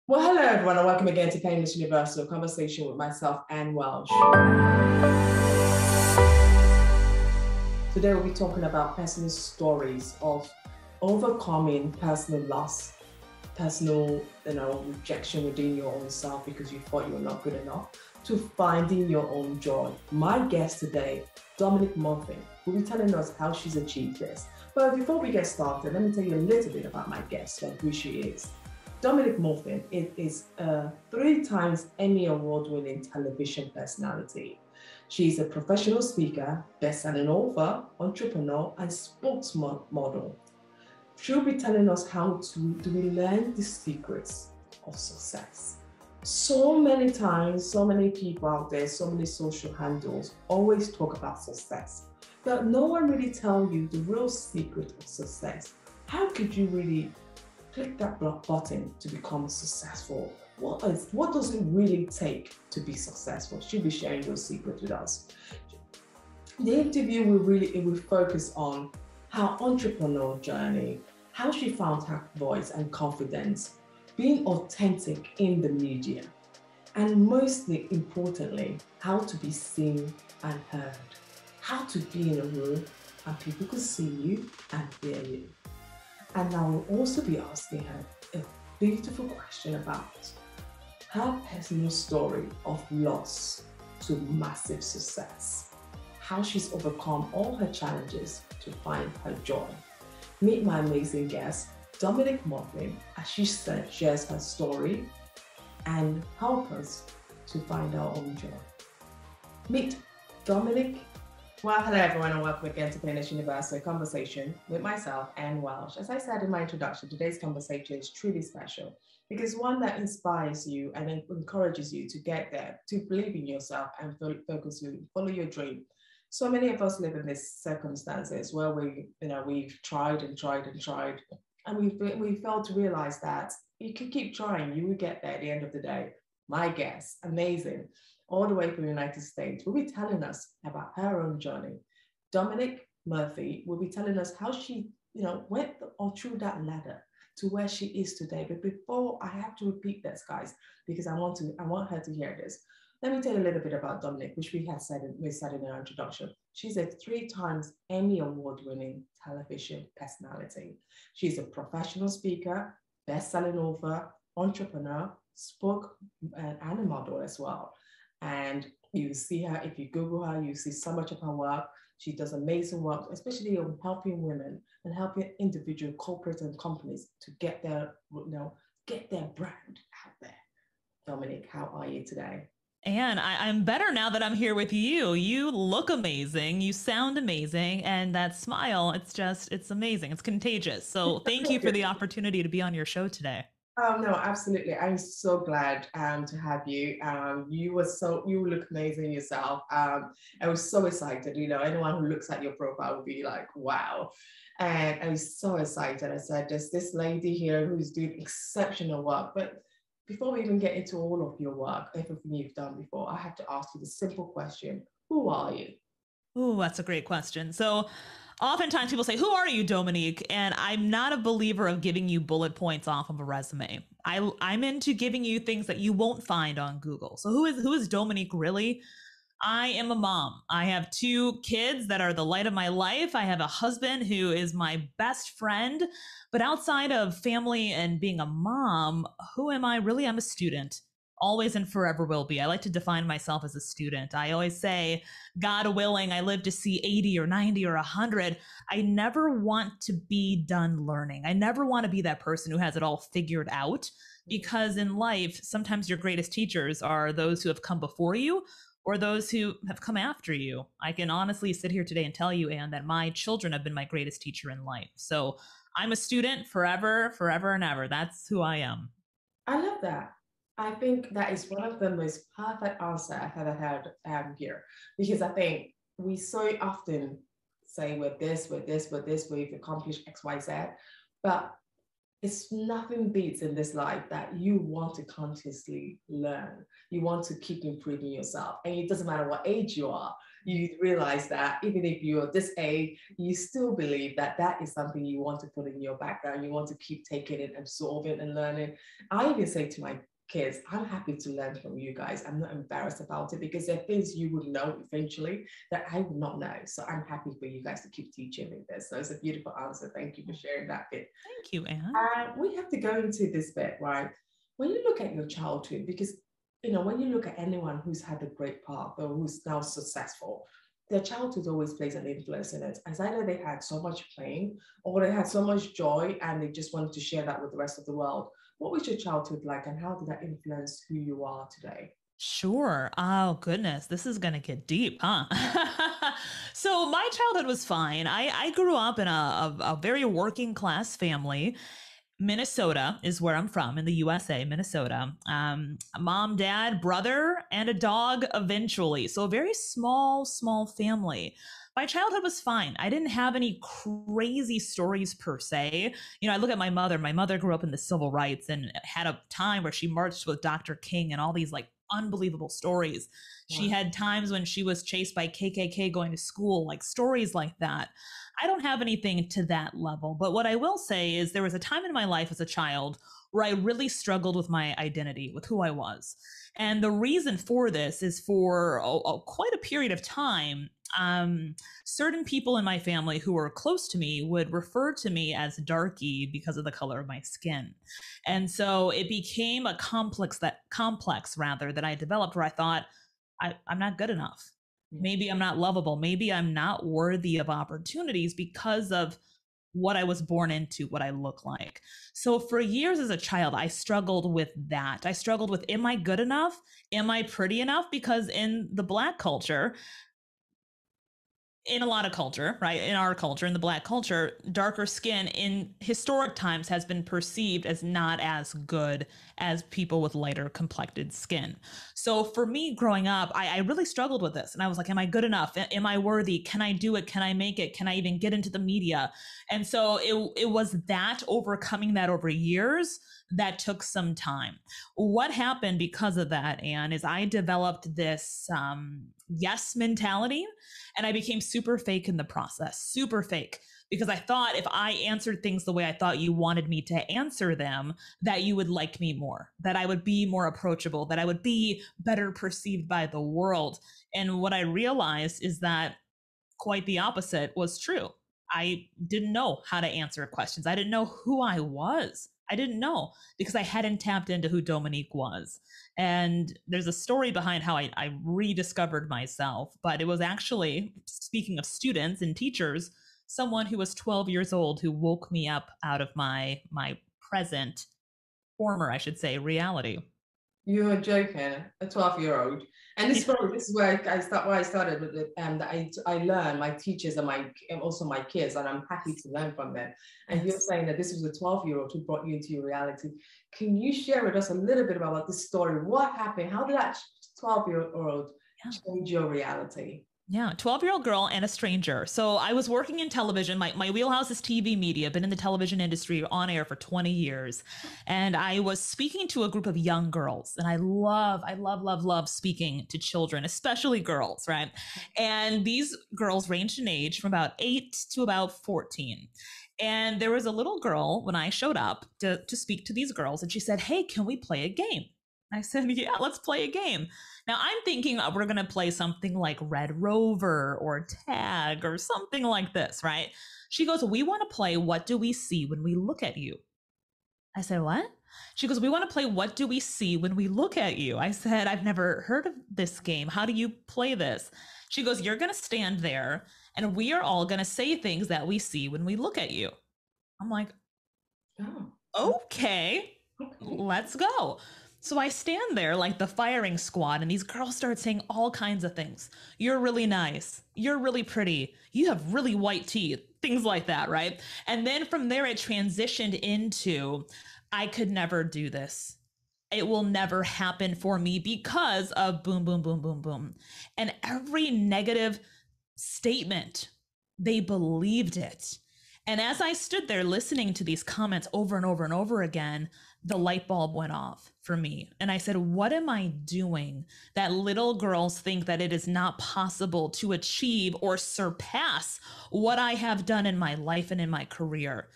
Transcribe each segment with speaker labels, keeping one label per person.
Speaker 1: Well, hello everyone, and welcome again to Painless Universal Conversation with myself, Anne Welsh. Today we'll be talking about personal stories of overcoming personal loss, personal, rejection within your own self because you thought you were not good enough, to finding your own joy. My guest today, Dhomonique Murphy, will be telling us how she's achieved this. But before we get started, let me tell you a little bit about my guest and who she is. Dhomonique Murphy is a 3 times Emmy Award-winning television personality. She's a professional speaker, best-selling author, entrepreneur, and spokesmodel. She'll be telling us how do we learn the secrets of success. So many times, so many people out there, so many social handles always talk about success, but no one really tells you the real secret of success. How could you really click that button to become successful? What does it really take to be successful? She'll be sharing those secrets with us. The interview will focus on her entrepreneurial journey, how she found her voice and confidence, being authentic in the media, and mostly importantly, how to be seen and heard, how to be in a room and people could see you and hear you. And I will also be asking her a beautiful question about her personal story of loss to massive success, how she's overcome all her challenges to find her joy. Meet my amazing guest, Dhomonique Murphy, as she shares her story and help us to find our own joy. Meet Dhomonique. Well, hello everyone, and welcome again to Painless Universal Conversation with myself, Anne Welsh. As I said in my introduction, today's conversation is truly special because one that inspires you and encourages you to get there, to believe in yourself and focus you, follow your dream. So many of us live in these circumstances where we've tried and tried and tried, and we failed to realize that you can keep trying, you will get there at the end of the day. My guest, amazing, all the way from the United States, will be telling us about her own journey. Dhomonique Murphy will be telling us how she, went through that ladder to where she is today. But before, I have to repeat this, guys, because I want her to hear this. Let me tell you a little bit about Dhomonique, which we said in our introduction. She's a 3 times Emmy Award-winning television personality. She's a professional speaker, best-selling author, entrepreneur, and a model as well. And you see her, if you Google her, you see so much of her work. She does amazing work, especially on helping women and helping individual corporates and companies to get their brand out there. Dhomonique, how are you today?
Speaker 2: And I'm better now that I'm here with you. You look amazing. You sound amazing. And that smile, it's amazing. It's contagious. So thank you for the opportunity to be on your show today.
Speaker 1: Oh, no, absolutely. I'm so glad to have you. You look amazing yourself. I was so excited. Anyone who looks at your profile will be like, wow. And I was so excited. I said, there's this lady here who's doing exceptional work. But before we even get into all of your work, everything you've done before, I have to ask you the simple question: who are you?
Speaker 2: Oh, that's a great question. So oftentimes people say, who are you, Dhomonique? And I'm not a believer of giving you bullet points off of a resume. I'm into giving you things that you won't find on Google. So who is Dhomonique really? I am a mom. I have 2 kids that are the light of my life. I have a husband who is my best friend. But outside of family and being a mom, who am I? Really, I'm a student. Always and forever will be. I like to define myself as a student. I always say, God willing, I live to see 80 or 90 or 100. I never want to be done learning. I never want to be that person who has it all figured out, because in life, sometimes your greatest teachers are those who have come before you or those who have come after you. I can honestly sit here today and tell you, Anne, that my children have been my greatest teacher in life. So I'm a student forever, forever and ever. That's who I am.
Speaker 1: I love that. I think that is one of the most perfect answers I've ever heard here, because I think we so often say we're this, we've accomplished X, Y, Z, but it's nothing beats in this life that you want to consciously learn. You want to keep improving yourself. And it doesn't matter what age you are. you realize that even if you're this age, you still believe that that is something you want to put in your background. You want to keep taking it, absorbing and learning. I even say to my kids, I'm happy to learn from you guys. I'm not embarrassed about it because there are things you would know eventually that I would not know. So I'm happy for you guys to keep teaching me this. So it's a beautiful answer. Thank you for sharing that bit.
Speaker 2: Thank you, Anne.
Speaker 1: We have to go into this bit, right? When you look at your childhood, because when you look at anyone who's had a great path or who's now successful, their childhood always plays an influence in it. As either they had so much pain or they had so much joy and they just wanted to share that with the rest of the world. What was your childhood like and how did that influence who you are today?
Speaker 2: Sure. Oh, goodness. This is going to get deep, huh? So my childhood was fine. I grew up in a very working class family. Minnesota is where I'm from, in the USA, Minnesota. Mom, dad, brother, and a dog eventually. So a very small family. My childhood was fine. I didn't have any crazy stories per se. I look at my mother. My mother grew up in the civil rights and had a time where she marched with Dr. King and all these like unbelievable stories. Wow. She had times when she was chased by KKK going to school, like stories like that. I don't have anything to that level, but what I will say is there was a time in my life as a child where I really struggled with my identity, with who I was. And the reason for this is for quite a period of time, certain people in my family who were close to me would refer to me as darky because of the color of my skin. And so it became a complex that I developed where I thought, I'm not good enough. Maybe I'm not lovable. Maybe I'm not worthy of opportunities because of what I was born into, what I look like. So for years as a child, I struggled with that. I struggled with, am I good enough? Am I pretty enough? Because in the Black culture, in a lot of culture, right? In our culture, in the Black culture, darker skin in historic times has been perceived as not as good as people with lighter complected skin. So for me growing up, I really struggled with this. And I was like, am I good enough? Am I worthy? Can I do it? Can I make it? Can I even get into the media? And so it was that overcoming that over years that took some time. What happened because of that, Anne, is I developed this yes mentality, and I became super fake in the process, super fake, because I thought if I answered things the way I thought you wanted me to answer them, that you would like me more, that I would be more approachable, that I would be better perceived by the world. And what I realized is that quite the opposite was true. I didn't know how to answer questions. I didn't know who I was. I didn't know because I hadn't tapped into who Dhomonique was. And there's a story behind how I rediscovered myself, but it was actually, speaking of students and teachers, someone who was 12 years old who woke me up out of my former, I should say, reality.
Speaker 1: You're joking, a 12-year-old. And this is where I started with it. And I learn, my teachers and also my kids, and I'm happy to learn from them. And You're saying that this was a 12-year-old who brought you into your reality. Can you share with us a little bit about this story? What happened? How did that 12-year-old change your reality?
Speaker 2: Yeah, 12-year-old girl and a stranger. So I was working in television. My wheelhouse is TV media, been in the television industry on air for 20 years. And I was speaking to a group of young girls. And I love speaking to children, especially girls, right? And these girls ranged in age from about 8 to about 14. And there was a little girl when I showed up to speak to these girls, and she said, "Hey, can we play a game?" I said, "Yeah, let's play a game." Now I'm thinking we're going to play something like Red Rover or Tag or something like this, right? She goes, "We want to play What Do We See When We Look at You?" I said, "What?" She goes, "We want to play What Do We See When We Look at You?" I said, "I've never heard of this game. How do you play this?" She goes, "You're going to stand there and we are all going to say things that we see when we look at you." I'm like, "Oh, okay, let's go." So I stand there like the firing squad, and these girls start saying all kinds of things. "You're really nice. You're really pretty. You have really white teeth," things like that, right? And then from there, it transitioned into, "I could never do this. It will never happen for me because of boom, boom, boom, boom, boom." And every negative statement, they believed it. And as I stood there listening to these comments over and over and over again, the light bulb went off for me. And I said, what am I doing that little girls think that it is not possible to achieve or surpass what I have done in my life and in my career?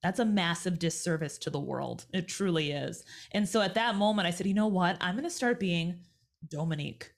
Speaker 2: That's a massive disservice to the world. It truly is. And so at that moment, I said, you know what? I'm going to start being Dhomonique,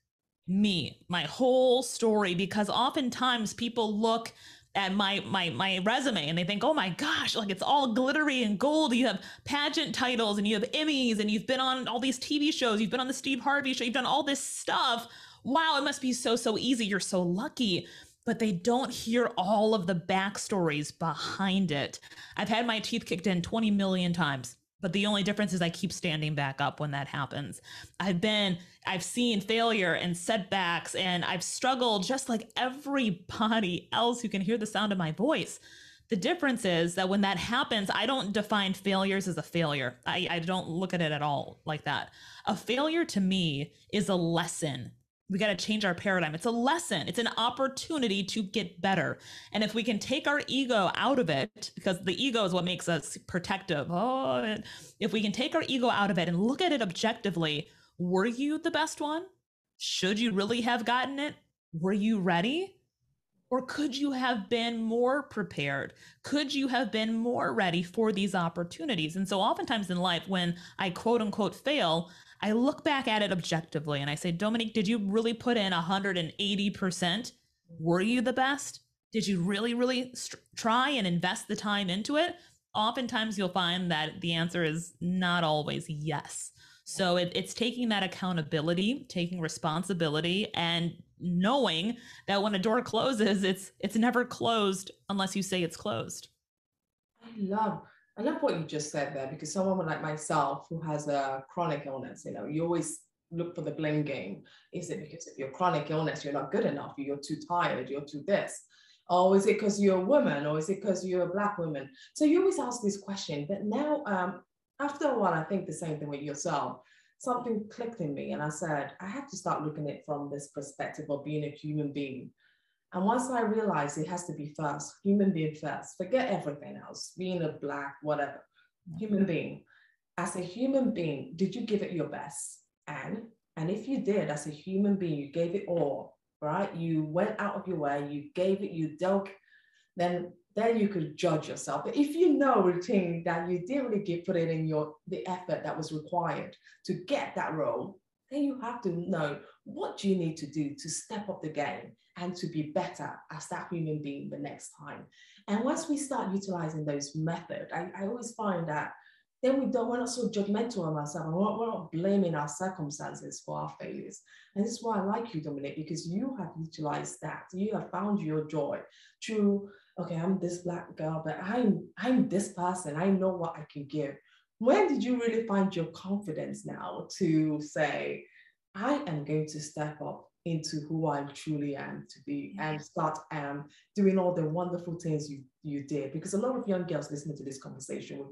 Speaker 2: me, my whole story, because oftentimes people look at my resume and they think, oh my gosh, like it's all glittery and gold. You have pageant titles and you have Emmys and you've been on all these TV shows. You've been on the Steve Harvey show. You've done all this stuff. Wow, it must be so easy. You're so lucky. But they don't hear all of the backstories behind it. I've had my teeth kicked in 20 million times. But the only difference is I keep standing back up when that happens. I've seen failure and setbacks, and I've struggled just like everybody else who can hear the sound of my voice. The difference is that when that happens, I don't define failures as a failure. I don't look at it at all like that. A failure to me is a lesson. We got to change our paradigm. It's a lesson. It's an opportunity to get better. And if we can take our ego out of it, because the ego is what makes us protective. Oh, if we can take our ego out of it and look at it objectively, were you the best one? Should you really have gotten it? Were you ready? Or could you have been more prepared? Could you have been more ready for these opportunities? And so oftentimes in life, when I quote unquote fail, I look back at it objectively and I say, Dhomonique, did you really put in 180%? Were you the best? Did you really try and invest the time into it? Oftentimes you'll find that the answer is not always yes. So it's taking that accountability, taking responsibility, and knowing that when a door closes, it's never closed unless you say it's closed.
Speaker 1: I love what you just said there, because someone like myself who has a chronic illness, you always look for the blame game. Is it because of your chronic illness, you're not good enough, you're too tired, you're too this? Or is it because you're a woman, or is it because you're a Black woman? So you always ask this question, but now after a while, I think the same thing with yourself. Something clicked in me and I said, I have to start looking at it from this perspective of being a human being. And once I realized it has to be first, human being first, forget everything else, being a Black, whatever, human being. As a human being, did you give it your best? And if you did, as a human being, you gave it all, right? You went out of your way, you gave it, you dug, then you could judge yourself. But if you know routine that you didn't really put it in the effort that was required to get that role, then you have to know what do you need to do to step up the game and to be better as that human being the next time. And once we start utilizing those methods, I always find that then we're not so judgmental on ourselves, and we're not blaming our circumstances for our failures. And this is why I like you, Dhomonique, because you have utilized that. You have found your joy through, okay, I'm this Black girl, but I'm this person. I know what I can give. When did you really find your confidence now to say, I am going to step up into who I truly am to be, and start doing all the wonderful things you did? Because a lot of young girls listening to this conversation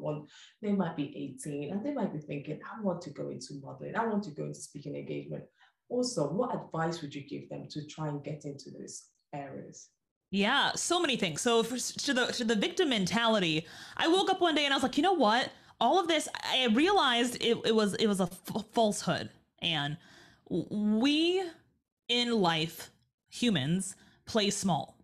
Speaker 1: they might be 18 and they might be thinking, I want to go into modeling, I want to go into speaking engagement. Also, what advice would you give them to try and get into those areas?
Speaker 2: Yeah, so many things. So to the victim mentality, I woke up one day and I was like, you know what? All of this, I realized it was a falsehood. And we in life, humans, play small.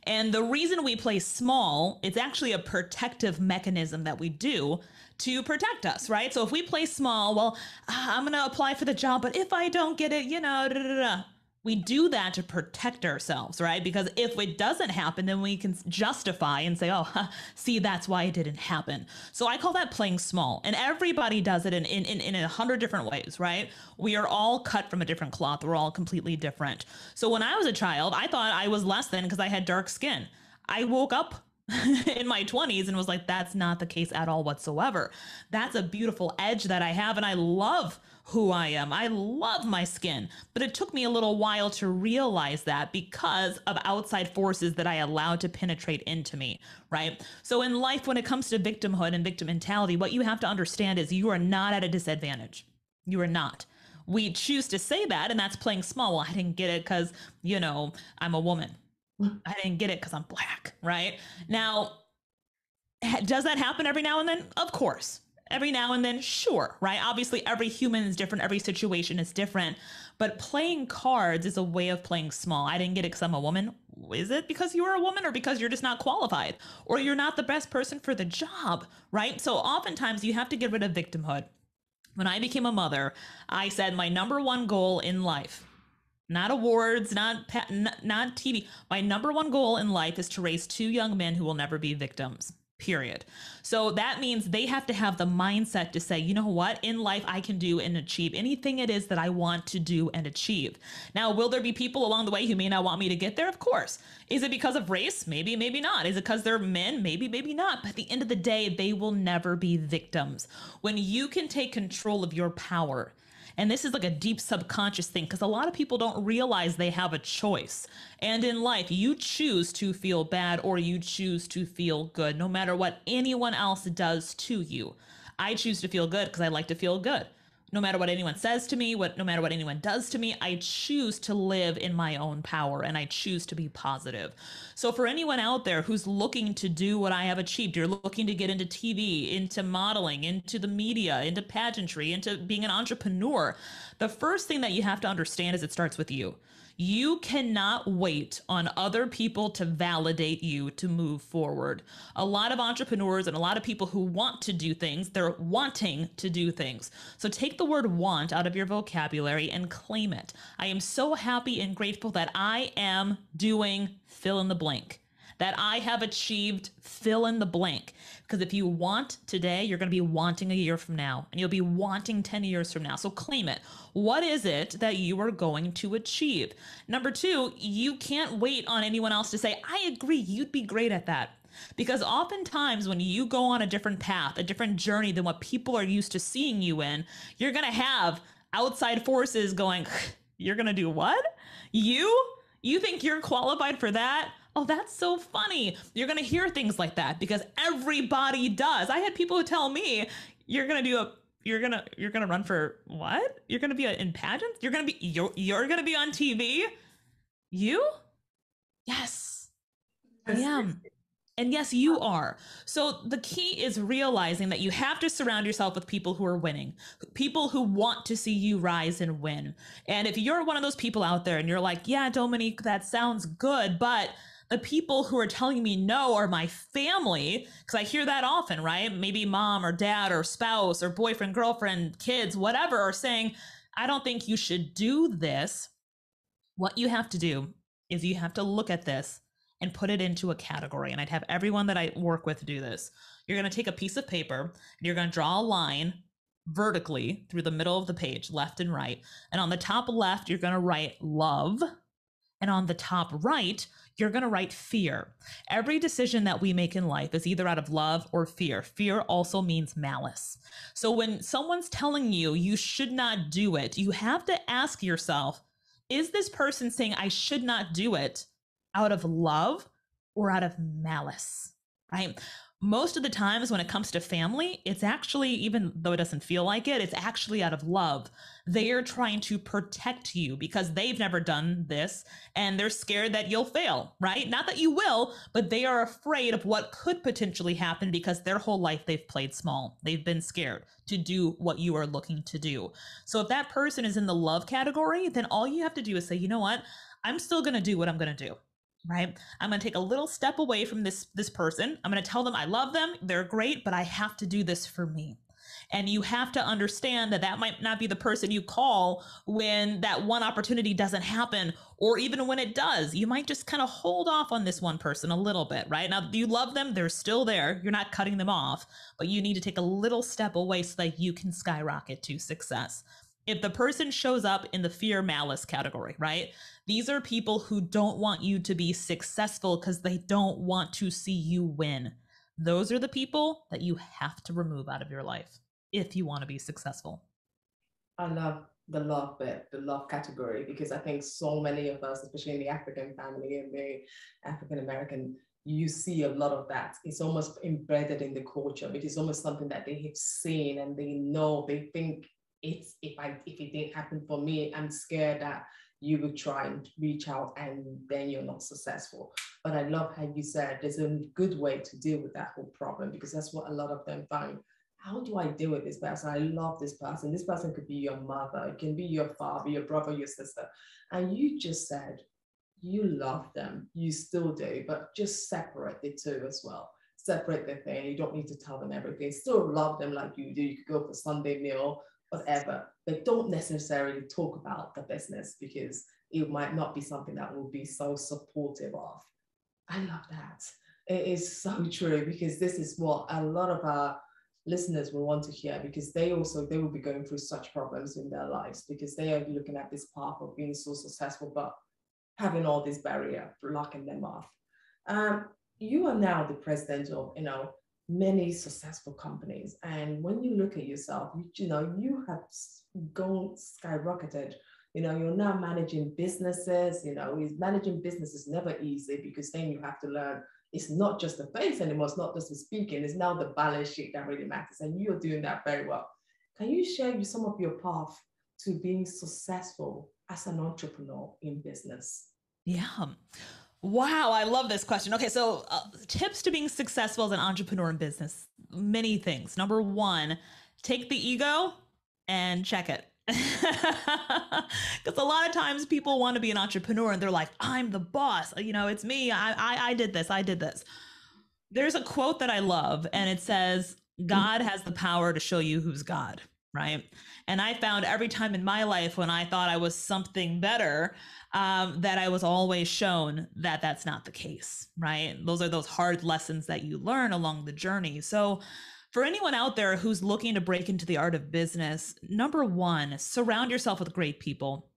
Speaker 2: And the reason we play small, it's actually a protective mechanism that we do to protect us, right? So if we play small, well, I'm going to apply for the job, but if I don't get it, we do that to protect ourselves, right? Because if it doesn't happen, then we can justify and say, oh, see, that's why it didn't happen. So I call that playing small. And everybody does it in 100 different ways, right? We are all cut from a different cloth. We're all completely different. So when I was a child, I thought I was less than because I had dark skin. I woke up in my 20s and was like, that's not the case at all whatsoever. That's a beautiful edge that I have, and I love who I am. I love my skin, but it took me a little while to realize that because of outside forces that I allowed to penetrate into me, right? So in life, when it comes to victimhood and victim mentality, what you have to understand is you are not at a disadvantage. You are not. We choose to say that, and that's playing small. Well, I didn't get it because, I'm a woman. I didn't get it because I'm Black, right? Now, does that happen every now and then? Of course. every now and then, sure, right? Obviously, every human is different. Every situation is different. But playing cards is a way of playing small. I didn't get it because I'm a woman. Is it because you are a woman or because you're just not qualified or you're not the best person for the job, right? So oftentimes you have to get rid of victimhood. When I became a mother, I said my number one goal in life, not awards, not TV. My number one goal in life is to raise two young men who will never be victims. Period. So that means they have to have the mindset to say, you know what, in life I can do and achieve anything it is that I want to do and achieve. Now, will there be people along the way who may not want me to get there? Of course. Is it because of race? Maybe, maybe not. Is it because they're men? Maybe, maybe not. But at the end of the day, they will never be victims. When you can take control of your power, and this is like a deep subconscious thing because a lot of people don't realize they have a choice. And in life, you choose to feel bad or you choose to feel good, no matter what anyone else does to you. I choose to feel good because I like to feel good. No matter what anyone says to me, no matter what anyone does to me, I choose to live in my own power and I choose to be positive. So for anyone out there who's looking to do what I have achieved, you're looking to get into TV, into modeling, into the media, into pageantry, into being an entrepreneur, the first thing that you have to understand is it starts with you. You cannot wait on other people to validate you to move forward. A lot of entrepreneurs and a lot of people who want to do things, they're wanting to do things. So take the word want out of your vocabulary and claim it. I am so happy and grateful that I am doing fill in the blank, that I have achieved fill in the blank. Because if you want today, you're going to be wanting a year from now, and you'll be wanting 10 years from now. So claim it. What is it that you are going to achieve? Number two, you can't wait on anyone else to say, I agree, you'd be great at that. Because oftentimes when you go on a different path, a different journey than what people are used to seeing you in, you're going to have outside forces going, you're going to do what? You think you're qualified for that? Oh, that's so funny. You're going to hear things like that because everybody does. I had people who tell me, you're going to run for what? You're going to be in pageants? You're going to be on TV? You? Yes, I am. And yes, you are. So the key is realizing that you have to surround yourself with people who are winning, people who want to see you rise and win. And if you're one of those people out there and you're like, yeah, Dhomonique, that sounds good, but the people who are telling me no are my family, because I hear that often, right? Maybe mom or dad or spouse or boyfriend, girlfriend, kids, whatever, are saying, I don't think you should do this. What you have to do is you have to look at this and put it into a category. And I'd have everyone that I work with do this. You're going to take a piece of paper and you're going to draw a line vertically through the middle of the page, left and right. And on the top left, you're going to write love. And on the top right, you're going to write fear. Every decision that we make in life is either out of love or fear. Fear also means malice. So when someone's telling you you should not do it, you have to ask yourself, is this person saying I should not do it out of love or out of malice, right? Most of the times when it comes to family, it's actually, even though it doesn't feel like it, it's actually out of love. They are trying to protect you because they've never done this and they're scared that you'll fail, right? Not that you will, but they are afraid of what could potentially happen because their whole life they've played small. They've been scared to do what you are looking to do. So if that person is in the love category, then all you have to do is say, you know what? I'm still going to do what I'm going to do. Right? I'm going to take a little step away from this person. I'm going to tell them I love them. They're great, but I have to do this for me. And you have to understand that that might not be the person you call when that one opportunity doesn't happen, or even when it does. You might just kind of hold off on this one person a little bit, right? Now, you love them. They're still there. You're not cutting them off, but you need to take a little step away so that you can skyrocket to success. If the person shows up in the fear malice category, right? These are people who don't want you to be successful because they don't want to see you win. Those are the people that you have to remove out of your life if you want to be successful.
Speaker 1: I love the love bit, the love category, because I think so many of us, especially in the African family and the African American, you see a lot of that. It's almost embedded in the culture. It is almost something that they have seen and they know, they think, if it didn't happen for me, I'm scared that you would try and reach out and then you're not successful. But I love how you said there's a good way to deal with that whole problem, because that's what a lot of them find how do I deal with this person? I love this person. This person could be your mother, it can be your father, your brother, your sister. And you just said you love them, you still do, but just separate the two as well. Separate the thing. You don't need to tell them everything. Still love them like you do. You could go for Sunday meal, whatever, but don't necessarily talk about the business because it might not be something that will be so supportive of. I love that. It is so true because this is what a lot of our listeners will want to hear because they will be going through such problems in their lives because they are looking at this path of being so successful, but having all this barrier blocking them off. Um, you are now the president of many successful companies, and when you look at yourself, you have gone skyrocketed. You're now managing businesses. Managing business is never easy because then you have to learn it's not just the face anymore, it's not just the speaking, it's now the balance sheet that really matters. And you're doing that very well. Can you share some of your path to being successful as an entrepreneur in business?
Speaker 2: Yeah. Wow, I love this question. Okay, so tips to being successful as an entrepreneur in business. Many things. Number one, take the ego and check it. Because a lot of times people want to be an entrepreneur and they're like, I'm the boss. It's me. I did this. I did this. There's a quote that I love, and it says, God has the power to show you who's God, right? And I found every time in my life when I thought I was something better, that I was always shown that that's not the case, right? Those are those hard lessons that you learn along the journey. So for anyone out there who's looking to break into the art of business, number one, surround yourself with great people.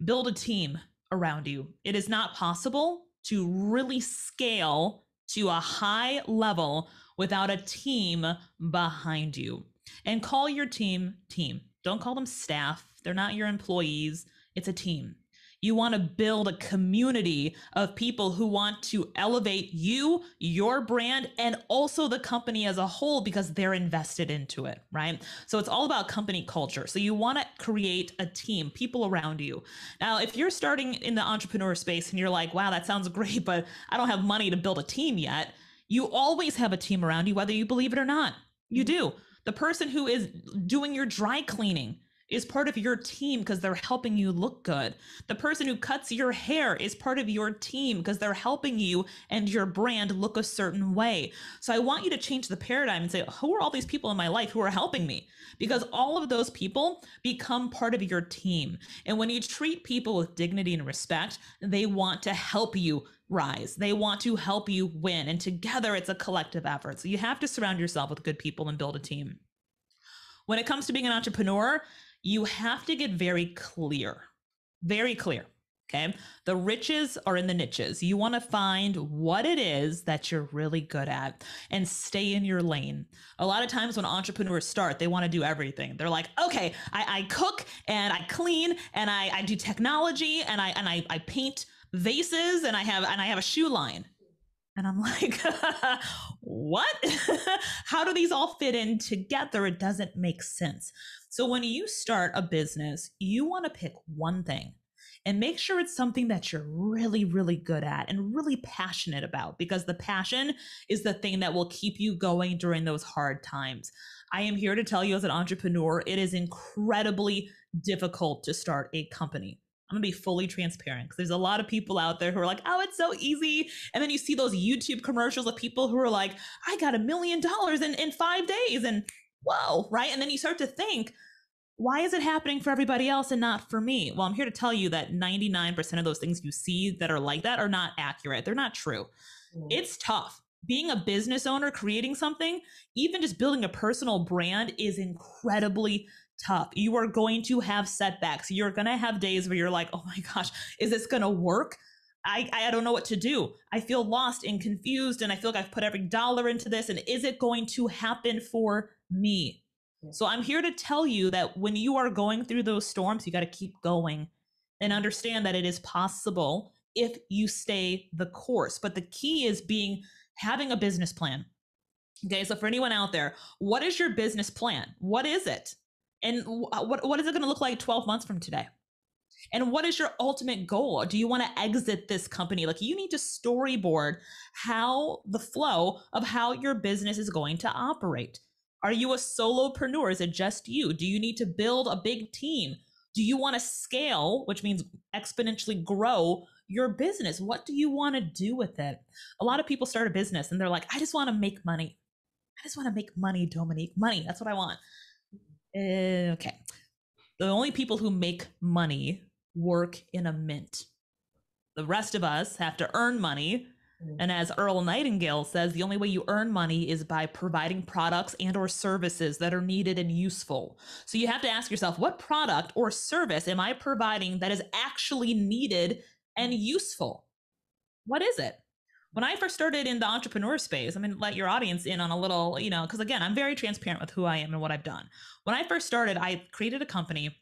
Speaker 2: Build a team around you. It is not possible to really scale to a high level without a team behind you. And call your team team. Don't call them staff. They're not your employees. It's a team. You want to build a community of people who want to elevate you, your brand, and also the company as a whole because they're invested into it, right? So it's all about company culture. So you want to create a team, people around you. Now, if you're starting in the entrepreneur space and you're like, wow, that sounds great, but I don't have money to build a team yet, you always have a team around you, whether you believe it or not. You do. The person who is doing your dry cleaning is part of your team because they're helping you look good. The person who cuts your hair is part of your team because they're helping you and your brand look a certain way. So I want you to change the paradigm and say, who are all these people in my life who are helping me? Because all of those people become part of your team. And when you treat people with dignity and respect, they want to help you rise. They want to help you win. And together it's a collective effort. So you have to surround yourself with good people and build a team. When it comes to being an entrepreneur, you have to get very clear, okay? The riches are in the niches. You want to find what it is that you're really good at and stay in your lane. A lot of times when entrepreneurs start, they want to do everything. They're like, okay, I cook and I clean and I do technology and I paint vases and I have a shoe line. And I'm like, what? How do these all fit in together? It doesn't make sense. So when you start a business, you want to pick one thing and make sure it's something that you're really, really good at and really passionate about, because the passion is the thing that will keep you going during those hard times. I am here to tell you as an entrepreneur, it is incredibly difficult to start a company. I'm gonna be fully transparent because there's a lot of people out there who are like, oh, it's so easy. And then you see those YouTube commercials of people who are like, I got $1 million in 5 days and whoa, right? And then you start to think, why is it happening for everybody else and not for me? Well, I'm here to tell you that 99% of those things you see that are like that are not accurate. They're not true. It's tough. Being a business owner, creating something, even just building a personal brand is incredibly tough. You are going to have setbacks. You're going to have days where you're like, oh my gosh, is this going to work? I don't know what to do. I feel lost and confused, and I feel like I've put every dollar into this, and is it going to happen for me? So I'm here to tell you that when you are going through those storms, you got to keep going and understand that it is possible if you stay the course. But the key is having a business plan. Okay, so for anyone out there, what is your business plan? What is it? And what is it going to look like 12 months from today? And what is your ultimate goal? Do you want to exit this company? Like, you need to storyboard how the flow of how your business is going to operate. Are you a solopreneur? Is it just you? Do you need to build a big team? Do you want to scale, which means exponentially grow your business? What do you want to do with it? A lot of people start a business and they're like, I just want to make money. I just want to make money, Dhomonique. Money. That's what I want. Okay. The only people who make money work in a mint. The rest of us have to earn money. And as Earl Nightingale says, the only way you earn money is by providing products and or services that are needed and useful. So you have to ask yourself, what product or service am I providing that is actually needed and useful? What is it? When I first started in the entrepreneur space, I'm going to let your audience in on a little, because again, I'm very transparent with who I am and what I've done. When I first started, I created a company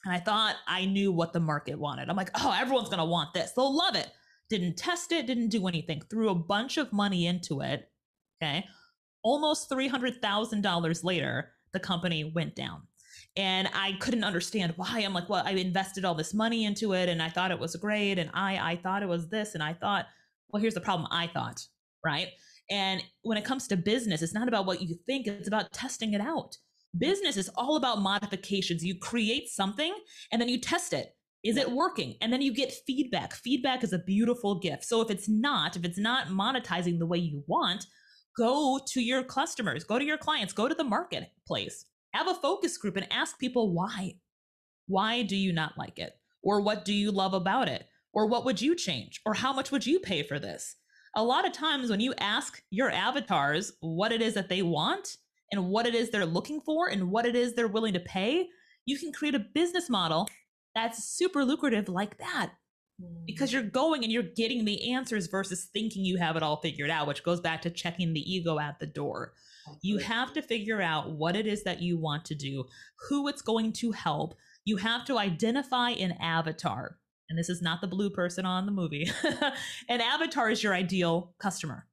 Speaker 2: and I thought I knew what the market wanted. I'm like, oh, everyone's going to want this. They'll love it. Didn't test it, didn't do anything, threw a bunch of money into it. Okay. Almost $300,000 later, the company went down. And I couldn't understand why. I'm like, well, I invested all this money into it and I thought it was great. And I thought it was this. And I thought, well, here's the problem. I thought, right? And when it comes to business, it's not about what you think. It's about testing it out. Business is all about modifications. You create something and then you test it. Is it working? And then you get feedback. Feedback is a beautiful gift. So if it's not monetizing the way you want, go to your customers, go to your clients, go to the marketplace, have a focus group and ask people why. Why do you not like it? Or what do you love about it? Or what would you change? Or how much would you pay for this? A lot of times when you ask your avatars what it is that they want and what it is they're looking for and what it is they're willing to pay, you can create a business model that's super lucrative like that, because you're going and you're getting the answers versus thinking you have it all figured out, which goes back to checking the ego at the door. You have to figure out what it is that you want to do, who it's going to help. You have to identify an avatar. And this is not the blue person on the movie. An avatar is your ideal customer.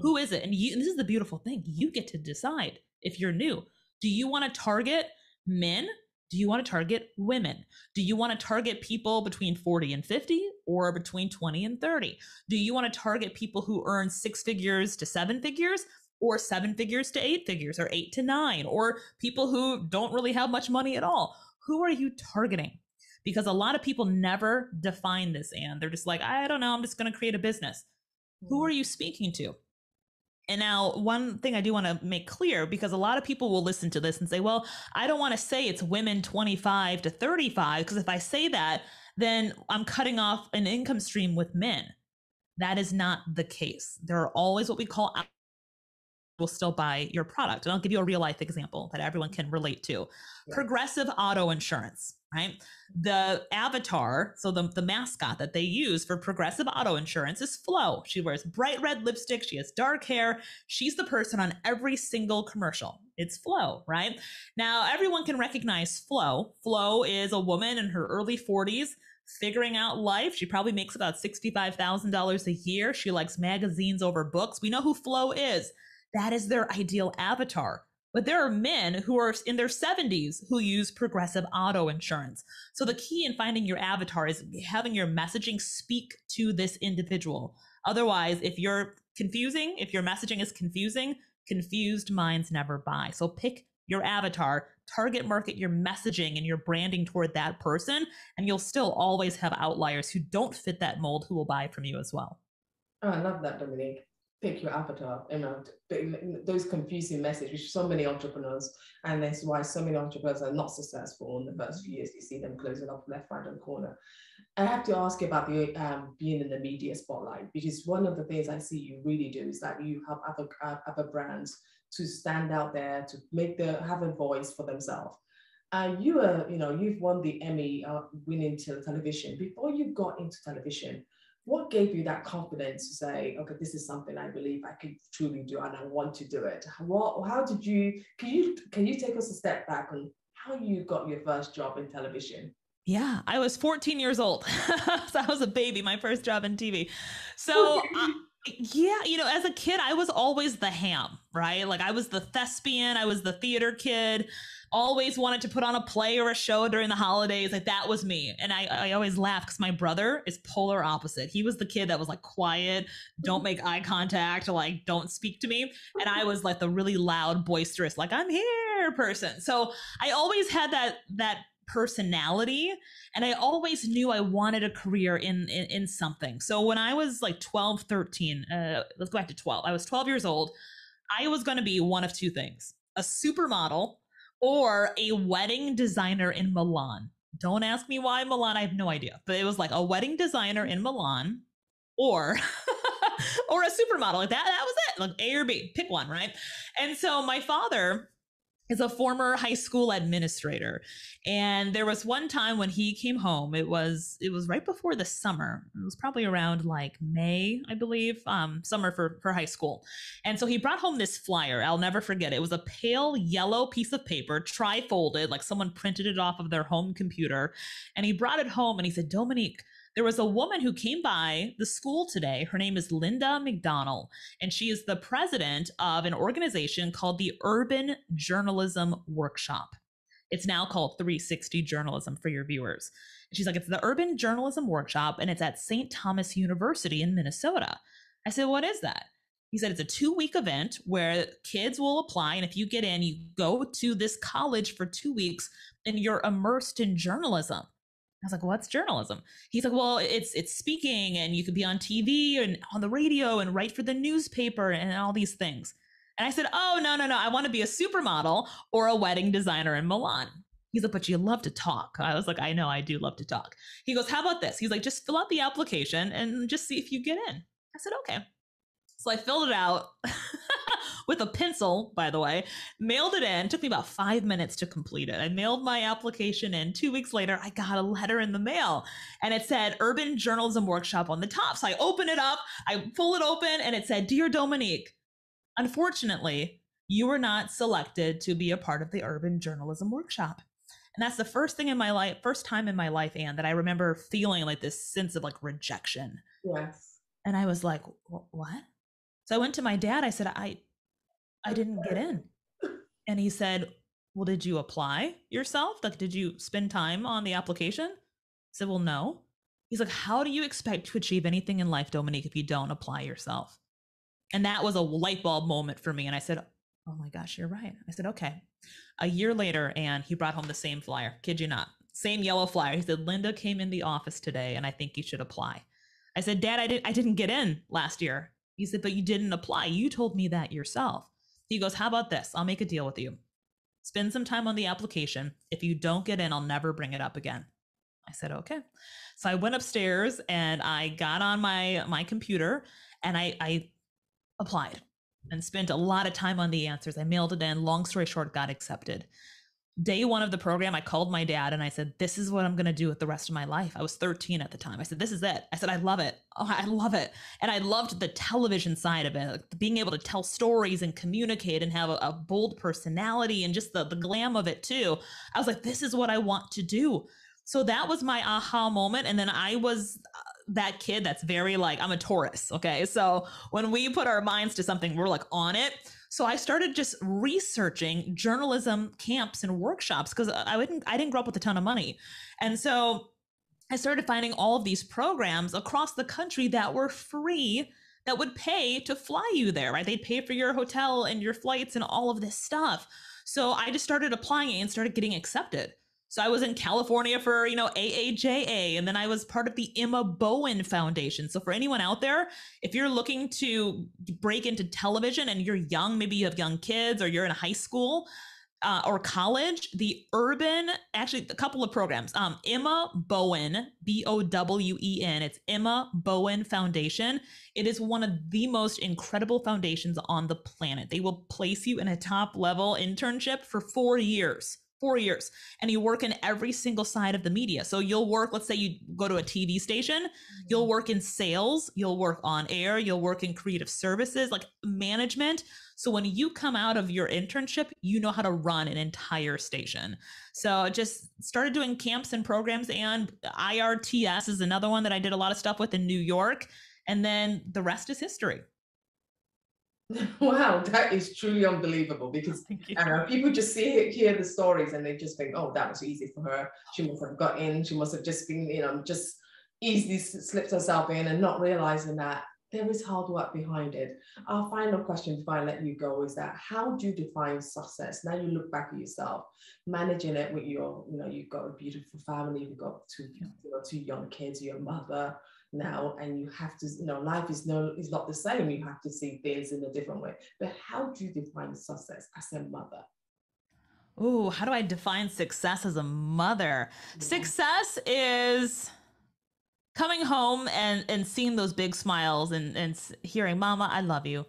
Speaker 2: Who is it? And this is the beautiful thing. You get to decide if you're new. Do you want to target men? Do you want to target women? Do you want to target people between 40 and 50 or between 20 and 30? Do you want to target people who earn 6 figures to 7 figures or 7 figures to 8 figures or 8 to 9 or people who don't really have much money at all? Who are you targeting? Because a lot of people never define this, and they're just like, I don't know, I'm just going to create a business. Who are you speaking to? And now one thing I do want to make clear, because a lot of people will listen to this and say, well, I don't want to say it's women 25 to 35, because if I say that, then I'm cutting off an income stream with men. That is not the case. There are always what we call will still buy your product. And I'll give you a real life example that everyone can relate to. Yeah. Progressive auto insurance, right? The avatar, so the mascot that they use for Progressive auto insurance is Flo. She wears bright red lipstick. She has dark hair. She's the person on every single commercial. It's Flo, right? Now, everyone can recognize Flo. Flo is a woman in her early 40s, figuring out life. She probably makes about $65,000 a year. She likes magazines over books. We know who Flo is. That is their ideal avatar. But there are men who are in their 70s who use Progressive auto insurance. So the key in finding your avatar is having your messaging speak to this individual. Otherwise, if you're confusing, if your messaging is confusing, confused minds never buy. So pick your avatar, target market your messaging and your branding toward that person, and you'll still always have outliers who don't fit that mold who will buy from you as well.
Speaker 1: Oh, I love that, Dhomonique. Pick your avatar, those confusing messages, which so many entrepreneurs, and that's why so many entrepreneurs are not successful in the first few years. You see them closing up left, right, and corner. I have to ask you about the being in the media spotlight, because one of the things I see you really do is that you help other brands to stand out there, to have a voice for themselves. You've won the Emmy winning television. Before you got into television, what gave you that confidence to say, okay, this is something I believe I could truly do and I want to do it? How did you, can you take us a step back on how you got your first job in television?
Speaker 2: Yeah, I was 14 years old. So I was a baby, my first job in TV. So yeah, as a kid, I was always the ham, right? Like I was the thespian, I was the theater kid. always wanted to put on a play or a show during the holidays. Like that was me. And I always laugh because my brother is polar opposite. He was the kid that was like quiet, don't make eye contact, like don't speak to me. And I was like the really loud, boisterous, like I'm here person. So I always had that personality, and I always knew I wanted a career in something. So when I was like 12, 13, let's go back to 12. I was 12 years old. I was going to be one of two things: a supermodel or a wedding designer in Milan. Don't ask me why Milan. I have no idea, but it was like a wedding designer in Milan or or a supermodel. Like that was it. Like A or B, pick one, right? And so my father is a former high school administrator. And there was one time when he came home, it was right before the summer. It was probably around like May, I believe, summer for high school. And so he brought home this flyer. I'll never forget it. It was a pale yellow piece of paper, tri-folded, like someone printed it off of their home computer. And he brought it home and he said, Dhomonique, there was a woman who came by the school today. Her name is Linda McDonald, and she is the president of an organization called the Urban Journalism Workshop. It's now called 360 Journalism for your viewers. And she's like, it's the Urban Journalism Workshop, and it's at St. Thomas University in Minnesota. I said, what is that? He said, it's a 2-week event where kids will apply, and if you get in, you go to this college for 2 weeks, and you're immersed in journalism. I was like, what's journalism? He's like, well, it's speaking, and you could be on TV and on the radio and write for the newspaper and all these things. And I said, oh, no. I want to be a supermodel or a wedding designer in Milan. He's like, but you love to talk. I was like, I know, I do love to talk. He goes, how about this? He's like, just fill out the application and just see if you get in. I said, okay. So I filled it out with a pencil, by the way, mailed it in. It took me about 5 minutes to complete it. I mailed my application in. 2 weeks later, I got a letter in the mail, and it said Urban Journalism Workshop on the top. So I open it up, I pull it open, and it said, Dear Dhomonique, unfortunately, you were not selected to be a part of the Urban Journalism Workshop. And that's the first time in my life, Anne, that I remember feeling like this sense of like rejection.
Speaker 1: Yes.
Speaker 2: And I was like, what? So I went to my dad. I said, I didn't get in. And he said, well, did you apply yourself? Like, did you spend time on the application? I said, well, no. He's like, how do you expect to achieve anything in life, Dhomonique, if you don't apply yourself? And that was a light bulb moment for me. And I said, oh my gosh, you're right. I said, okay. A year later, and he brought home the same flyer. Kid you not. Same yellow flyer. He said, Linda came in the office today, and I think you should apply. I said, Dad, I didn't get in last year. He said, but you didn't apply. You told me that yourself. He goes, how about this? I'll make a deal with you. Spend some time on the application. If you don't get in, I'll never bring it up again. I said, okay. So I went upstairs and I got on my computer and I applied and spent a lot of time on the answers. I mailed it in. Long story short, got accepted. Day one of the program, I called my dad and I said, this is what I'm going to do with the rest of my life. I was 13 at the time. I said, this is it. I said, I love it. Oh, I love it. And I loved the television side of it, like being able to tell stories and communicate and have a bold personality and just the glam of it too. I was like, this is what I want to do. So that was my aha moment. And then I was that kid that's very like, I'm a Taurus. Okay. So when we put our minds to something, we're like on it. So I started just researching journalism camps and workshops because I didn't grow up with a ton of money. And so I started finding all of these programs across the country that were free, that would pay to fly you there, right? They'd pay for your hotel and your flights and all of this stuff. So I just started applying and started getting accepted. So I was in California for, AAJA, and then I was part of the Emma Bowen Foundation. So for anyone out there, if you're looking to break into television and you're young, maybe you have young kids or you're in high school or college, actually a couple of programs, Emma Bowen, Bowen, it's Emma Bowen Foundation. It is one of the most incredible foundations on the planet. They will place you in a top level internship for 4 years. 4 years, and you work in every single side of the media. So you'll work, let's say you go to a TV station, you'll work in sales, you'll work on air, you'll work in creative services, like management. So when you come out of your internship, you know how to run an entire station. So just started doing camps and programs, and IRTS is another one that I did a lot of stuff with in New York. And then the rest is history.
Speaker 1: Wow, that is truly unbelievable because
Speaker 2: Thank you.
Speaker 1: I don't know, people just hear the stories and they just think, oh, that was easy for her. She must have got in. She must have just been, just easily slipped herself in and not realizing that there is hard work behind it. Our final question before I let you go is that how do you define success? Now you look back at yourself, managing it with you've got a beautiful family, you've got two young kids, your mother now, and you have to, life is not the same. You have to see things in a different way. But how do you define success as a mother?
Speaker 2: Ooh, how do I define success as a mother?
Speaker 1: Yeah.
Speaker 2: Success is coming home and seeing those big smiles and hearing, Mama, I love you.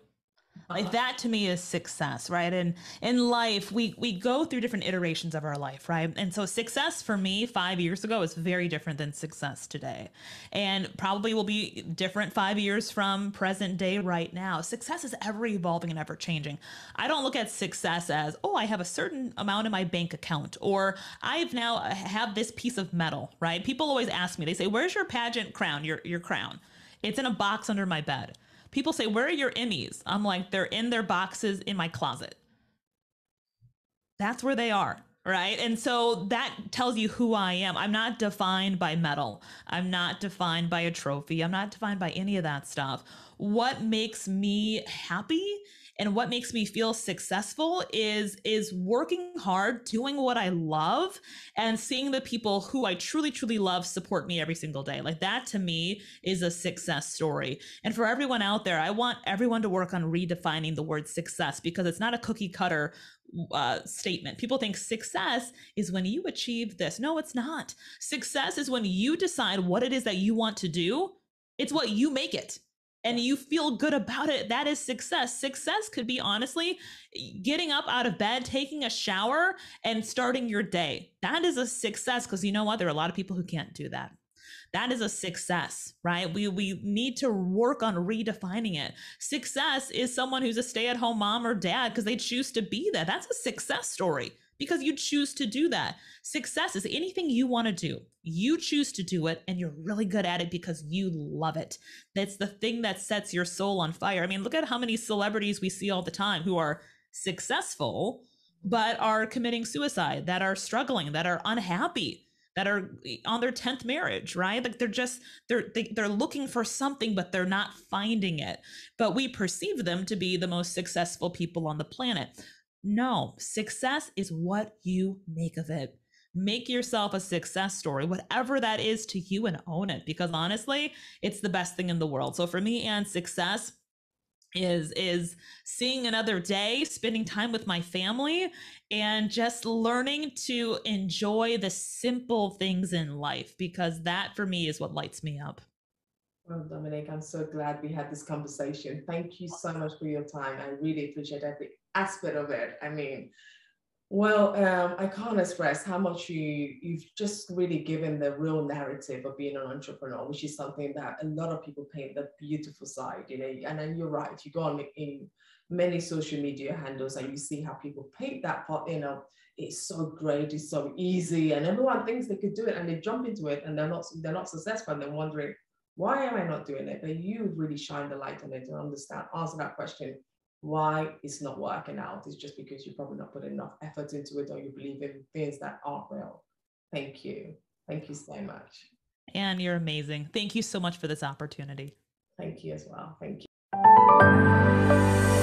Speaker 2: Like that to me is success, right? And in life, we go through different iterations of our life, right? And so success for me 5 years ago is very different than success today, and probably will be different 5 years from present day right now. Success is ever evolving and ever changing. I don't look at success as, oh, I have a certain amount in my bank account, or I've now have this piece of metal, right? People always ask me, they say, where's your pageant crown, your crown? It's in a box under my bed. People say, where are your Emmys? I'm like, they're in their boxes in my closet. That's where they are, right? And so that tells you who I am. I'm not defined by medal. I'm not defined by a trophy. I'm not defined by any of that stuff. What makes me happy and what makes me feel successful is working hard, doing what I love, and seeing the people who I truly, truly love support me every single day. Like that to me is a success story. And for everyone out there, I want everyone to work on redefining the word success, because it's not a cookie cutter statement. People think success is when you achieve this. No, it's not. Success is when you decide what it is that you want to do. It's what you make it, and you feel good about it. That is success. Success could be, honestly, getting up out of bed, taking a shower, and starting your day. That is a success, because you know what? There are a lot of people who can't do that. That is a success, right? We need to work on redefining it. Success is someone who's a stay-at-home mom or dad because they choose to be that. That's a success story, because you choose to do that. Success is anything you want to do. You choose to do it, and you're really good at it because you love it. That's the thing that sets your soul on fire. I mean, look at how many celebrities we see all the time who are successful, but are committing suicide, that are struggling, that are unhappy, that are on their 10th marriage, right? Like they're looking for something, but they're not finding it. But we perceive them to be the most successful people on the planet. No, success is what you make of it. Make yourself a success story, whatever that is to you, and own it, because honestly, it's the best thing in the world. So for me, and success is seeing another day, spending time with my family, and just learning to enjoy the simple things in life, because that for me is what lights me up.
Speaker 1: Well, Dhomonique, I'm so glad we had this conversation. Thank you so much for your time. I really appreciate every aspect of it. I mean, well, I can't express how much you've just really given the real narrative of being an entrepreneur, which is something that a lot of people paint the beautiful side, and then you're right. You go on in many social media handles and you see how people paint that part, it's so great, it's so easy, and everyone thinks they could do it and they jump into it and they're not successful, and they're wondering, why am I not doing it? But you really shine the light on it to answer that question. Why it's not working out is just because you're probably not putting enough effort into it, or you believe in things that aren't real. Thank you. Thank you so much.
Speaker 2: And you're amazing. Thank you so much for this opportunity.
Speaker 1: Thank you as well. Thank you.